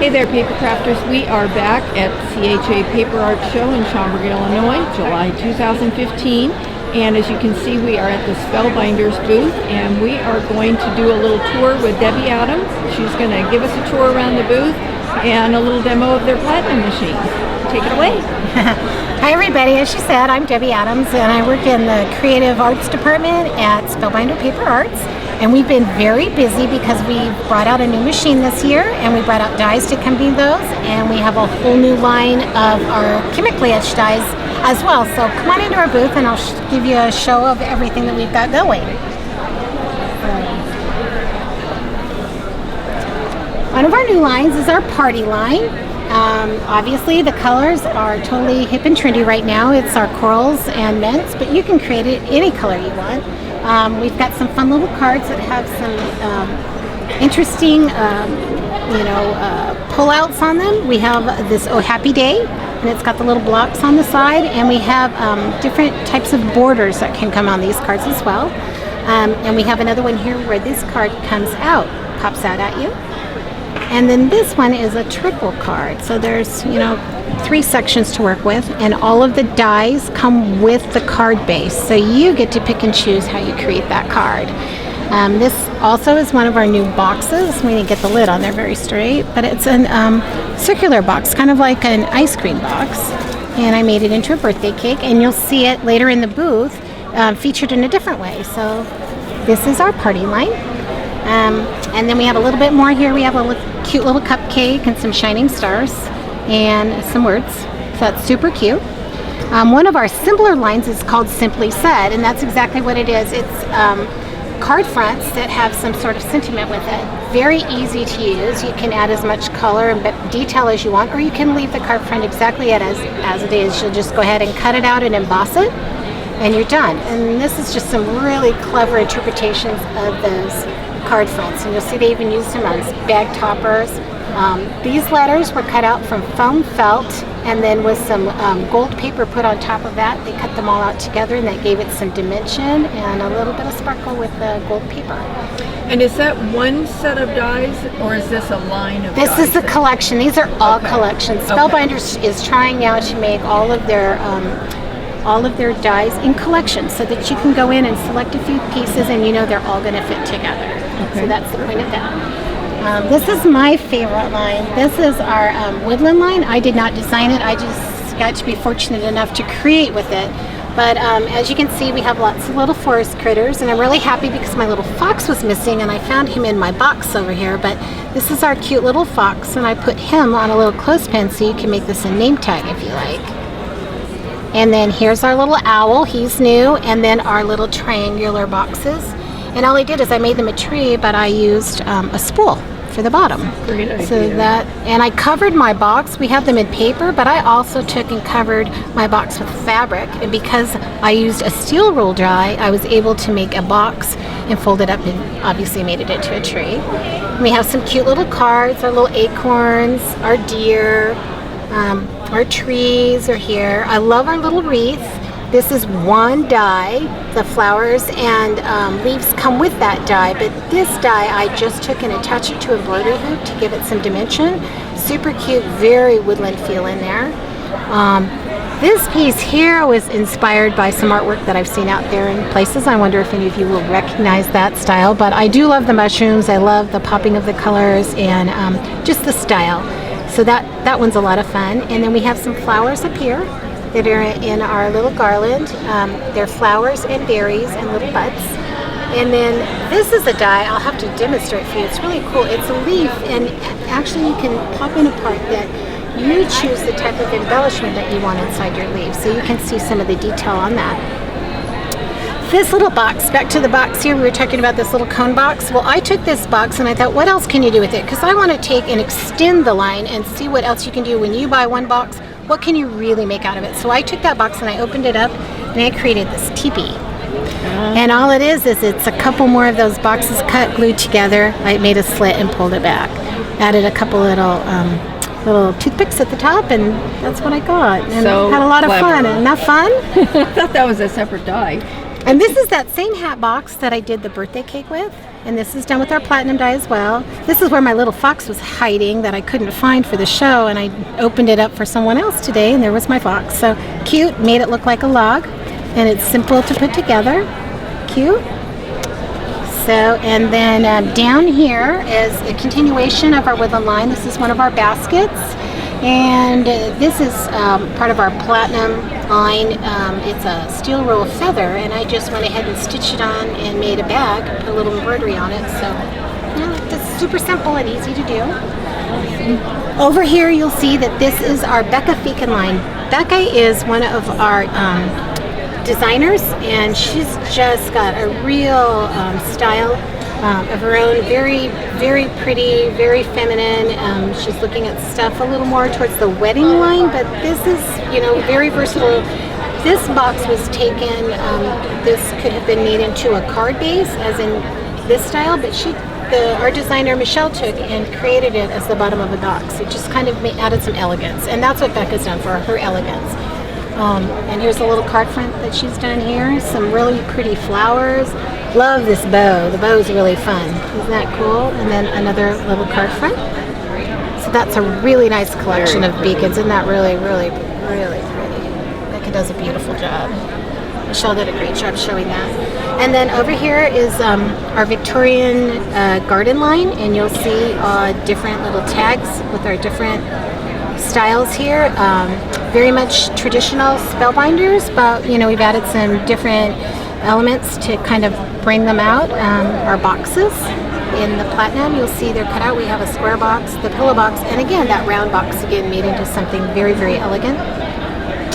Hey there, Papercrafters. We are back at CHA Paper Art Show in Schaumburg, Illinois, July 2015. And as you can see, we are at the Spellbinders booth, and we are going to do a little tour with Debi Adams. She's going to give us a tour around the booth and a little demo of their Platinum machine. Take it away. Hi everybody, as she said, I'm Debi Adams and I work in the Creative Arts Department at Spellbinder Paper Arts. And we've been very busy because we brought out a new machine this year and we brought out dies to accompany those, and we have a whole new line of our chemically etched dies as well. So come on into our booth and I'll give you a show of everything that we've got going. One of our new lines is our party line. Obviously the colors are totally hip and trendy right now. It's our corals and mints, but you can create it any color you want. We've got some fun little cards that have some interesting pull-outs on them. We have this Oh Happy Day, and it's got the little blocks on the side, and we have different types of borders that can come on these cards as well. And we have another one here where this card comes out, pops out at you. And then this one is a triple card. So there's, 3 sections to work with, and all of the dies come with the card base. So you get to pick and choose how you create that card. This also is one of our new boxes. We didn't get the lid on there very straight, but it's a circular box, kind of like an ice cream box. And I made it into a birthday cake, and you'll see it later in the booth featured in a different way. So this is our party line. And then we have a little bit more here. We have a cute little cupcake and some shining stars and some words. So that's super cute. One of our simpler lines is called Simply Said, and that's exactly what it is. It's card fronts that have some sort of sentiment with it. Very easy to use. You can add as much color and detail as you want, or you can leave the card front exactly as it is. You'll just go ahead and cut it out and emboss it, and you're done. And this is just some really clever interpretations of those card fronts, and you'll see they even used them on bag toppers. These letters were cut out from foam felt, and then with some gold paper put on top of that. They cut them all out together, and that gave it some dimension and a little bit of sparkle with the gold paper. And is that one set of dies, or is this a line of dies? This is a collection. These are all collections. Spellbinders is trying now to make all of their dies in collections so that you can go in and select a few pieces and they're all going to fit together. Okay. So that's the point of that. This is my favorite line. This is our woodland line. I did not design it. I just got to be fortunate enough to create with it. But as you can see, we have lots of little forest critters, and I'm really happy because my little fox was missing and I found him in my box over here. But this is our cute little fox, and I put him on a little clothespin so you can make this a name tag if you like. And then here's our little owl, he's new, and then our little triangular boxes. And all I did is I made them a tree, but I used a spool for the bottom. Great idea. So and I covered my box. We have them in paper, but I also took and covered my box with fabric. And because I used a steel roll die, I was able to make a box and fold it up and obviously made it into a tree. We have some cute little cards, our little acorns, our deer, our trees are here. I love our little wreath. This is one die. The flowers and leaves come with that die, but this die I just took and attached it to a embroidery hoop to give it some dimension. Super cute, very woodland feel in there. This piece here was inspired by some artwork that I've seen out there in places. I wonder if any of you will recognize that style, but I do love the mushrooms. I love the popping of the colors and just the style. So that one's a lot of fun. And then we have some flowers up here that are in our little garland. They're flowers and berries and little buds. And then this is a die I'll have to demonstrate for you. It's really cool. It's a leaf, and actually you can pop in a part that you choose the type of embellishment that you want inside your leaf. So you can see some of the detail on that. This little box, back to the box here, we were talking about this little cone box. Well, I took this box and I thought, what else can you do with it? Because I want to take and extend the line and see what else you can do when you buy one box. What can you really make out of it? So I took that box and I opened it up and I created this teepee. And all it is it's a couple more of those boxes cut, glued together. I made a slit and pulled it back. Added a couple little toothpicks at the top, and that's what I got. And so had a lot of clever. fun. Isn't that fun? I thought that was a separate die. And this is that same hat box that I did the birthday cake with. And this is done with our platinum die as well. This is where my little fox was hiding that I couldn't find for the show, and I opened it up for someone else today, and there was my fox. So cute, made it look like a log, and it's simple to put together. Cute. So, and then down here is a continuation of our woodland line. This is one of our baskets, and this is part of our platinum line. It's a steel roll feather, and I just went ahead and stitched it on and made a bag, put a little embroidery on it. So, it's super simple and easy to do. Over here, you'll see that this is our Becca Fekin line. Becca is one of our designers, and she's just got a real style of her own. Very, very pretty, very feminine. She's looking at stuff a little more towards the wedding line, but this is, very versatile. This box was taken, this could have been made into a card base, as in this style, but our designer Michelle took and created it as the bottom of a box. It just kind of added some elegance, and that's what Becca's done for her elegance. And here's a little card front that she's done here. Some really pretty flowers. Love this bow. The bow is really fun. Isn't that cool? And then another little card front. So that's a really nice collection of beacons. Isn't that really, really, really pretty? Becca does a beautiful job. Michelle did a great job showing that. And then over here is our Victorian garden line, and you'll see different little tags with our different styles here. Very much traditional Spellbinders, but we've added some different elements to kind of bring them out. Our boxes in the platinum, you'll see they're cut out. We have a square box, the pillow box, and again that round box again made into something very, very elegant.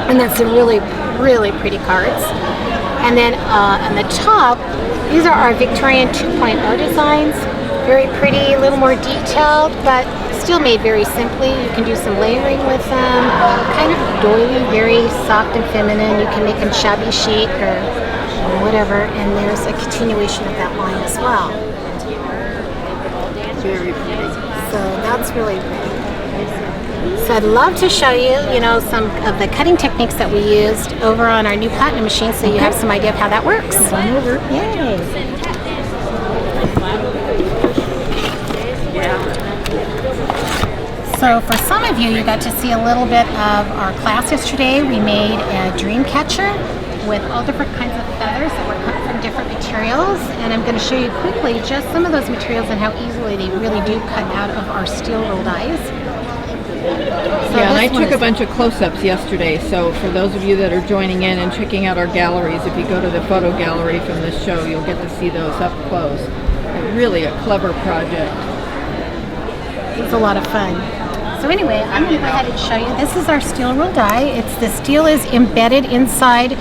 And that's some really, really pretty cards. And then on the top, these are our Victorian 2.0 designs. Very pretty, a little more detailed, but still made very simply. You can do some layering with them, kind of doily, very soft and feminine. You can make them shabby chic or whatever, and there's a continuation of that line as well. Very pretty. So that's really pretty. So I'd love to show you, some of the cutting techniques that we used over on our new platinum machine, so you have some idea of how that works. Come on over. Yay! So for some of you got to see a little bit of our class yesterday. We made a dream catcher with all different kinds of feathers that were cut from different materials, and I'm going to show you quickly just some of those materials and how easily they really do cut out of our steel roll dies. So and I took a bunch of close-ups yesterday, so for those of you that are joining in and checking out our galleries, if you go to the photo gallery from this show, you'll get to see those up close. Really a clever project. It's a lot of fun. So anyway, I'm going to go ahead and show you. This is our steel roll die. The steel is embedded inside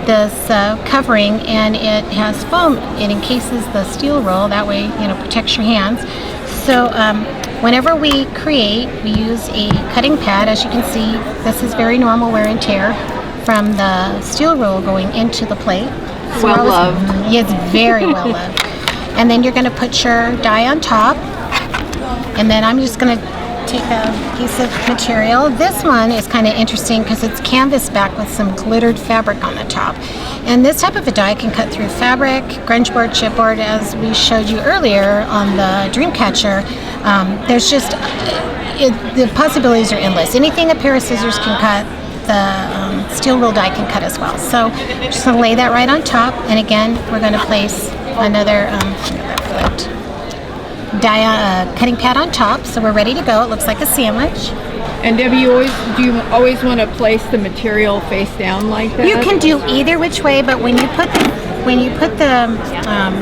this covering, and it has foam. It encases the steel roll. That way, protects your hands. So whenever we create, we use a cutting pad. As you can see, this is very normal wear and tear from the steel roll going into the plate. So well loved. It's very well loved. And then you're going to put your die on top, and then I'm just going to take a piece of material. This one is kind of interesting because it's canvas back with some glittered fabric on the top. And this type of a die can cut through fabric, grunge board, chipboard, as we showed you earlier on the Dreamcatcher. There's just, the possibilities are endless. Anything a pair of scissors can cut, the steel roll die can cut as well. So I'm just going to lay that right on top, and again, we're going to place another cutting pad on top, so we're ready to go. It looks like a sandwich. And Debbie, do you always want to place the material face down like that? You can do either which way, but when you put the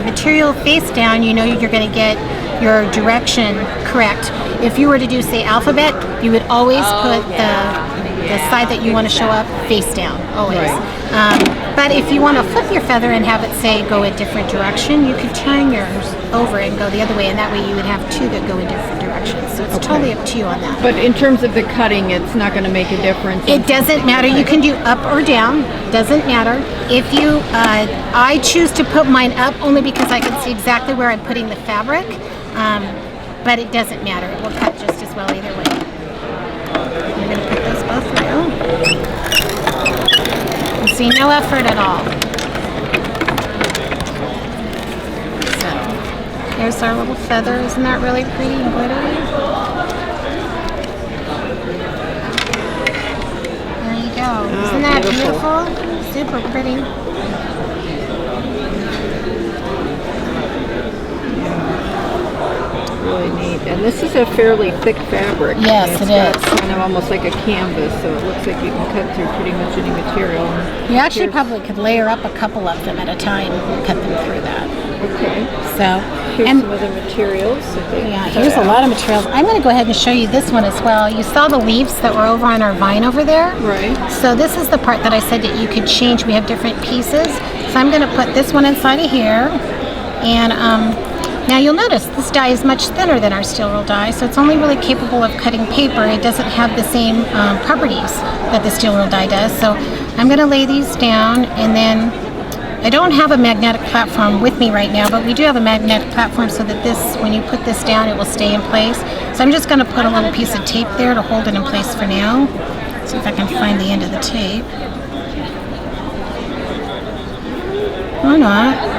material face down, you're going to get your direction correct. If you were to do, say, alphabet, you would always put the side that you want to show up face down, always. Right. But if you want to flip your feather and have it, say, go a different direction, you could turn yours over and go the other way, and that way you would have two that go in different directions. So it's totally up to you on that. But in terms of the cutting, it's not going to make a difference? It doesn't matter. You can do up or down. Doesn't matter. If you, I choose to put mine up only because I can see exactly where I'm putting the fabric, but it doesn't matter. It will cut just as well either way. I'm going to put those both through. You see, no effort at all. Here's our little feather. Isn't that really pretty and glittery? There you go. Isn't that beautiful? Super pretty. Really neat. And this is a fairly thick fabric. Yes, it is. Kind of almost like a canvas, so it looks like you can cut through pretty much any material. You actually probably could layer up a couple of them at a time and cut them through that. Okay. So, here's and some other materials. yeah, here's a lot of materials. I'm going to go ahead and show you this one as well. You saw the leaves that were over on our vine over there? Right. So this is the part that I said that you could change. We have different pieces. So I'm going to put this one inside of here. And now you'll notice this die is much thinner than our steel roll die, so it's only really capable of cutting paper. It doesn't have the same properties that the steel roll die does. So I'm going to lay these down, and then I don't have a magnetic platform with me right now, but we do have a magnetic platform so that this, when you put this down, it will stay in place. So I'm just going to put a little piece of tape there to hold it in place for now. See if I can find the end of the tape. Or not.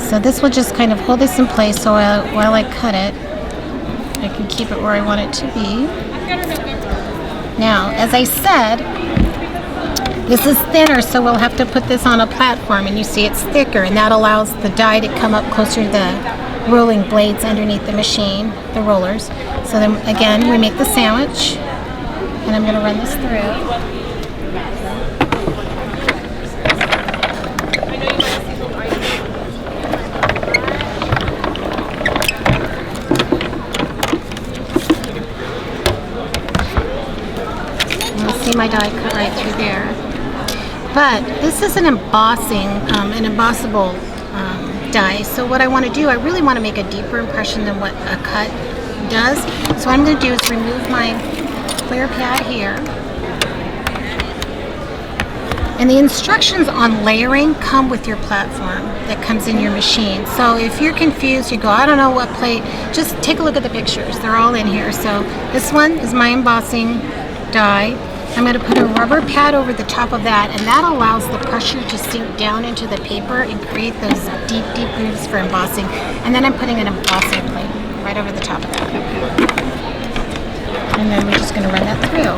So this will just kind of hold this in place so while I cut it, I can keep it where I want it to be. Now, as I said, this is thinner, so we'll have to put this on a platform, and you see it's thicker, and that allows the die to come up closer to the rolling blades underneath the machine, the rollers. So then again, we make the sandwich, and I'm going to run this through. See my die cut right through there. But this is an embossing, an embossable die. So what I want to do, I really want to make a deeper impression than what a cut does. So what I'm going to do is remove my clear pad here. And the instructions on layering come with your platform that comes in your machine. So if you're confused, you go, I don't know what plate, just take a look at the pictures. They're all in here. So this one is my embossing die. I'm going to put a rubber pad over the top of that, and that allows the pressure to sink down into the paper and create those deep, deep grooves for embossing. And then I'm putting an embossing plate right over the top of that. And then we're just going to run that through.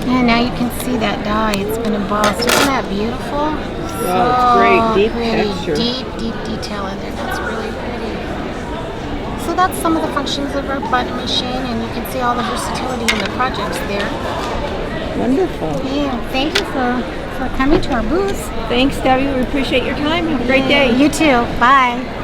And now you can see that die. It's been embossed. Isn't that beautiful? Oh, it's great. Deep texture. Deep, deep detail in there. That's really pretty. So that's some of the functions of our button machine, and you can see all the versatility in the projects there. Wonderful. Yeah, thank you for coming to our booth. Thanks, Debbie. We appreciate your time. Have a great day. You too. Bye.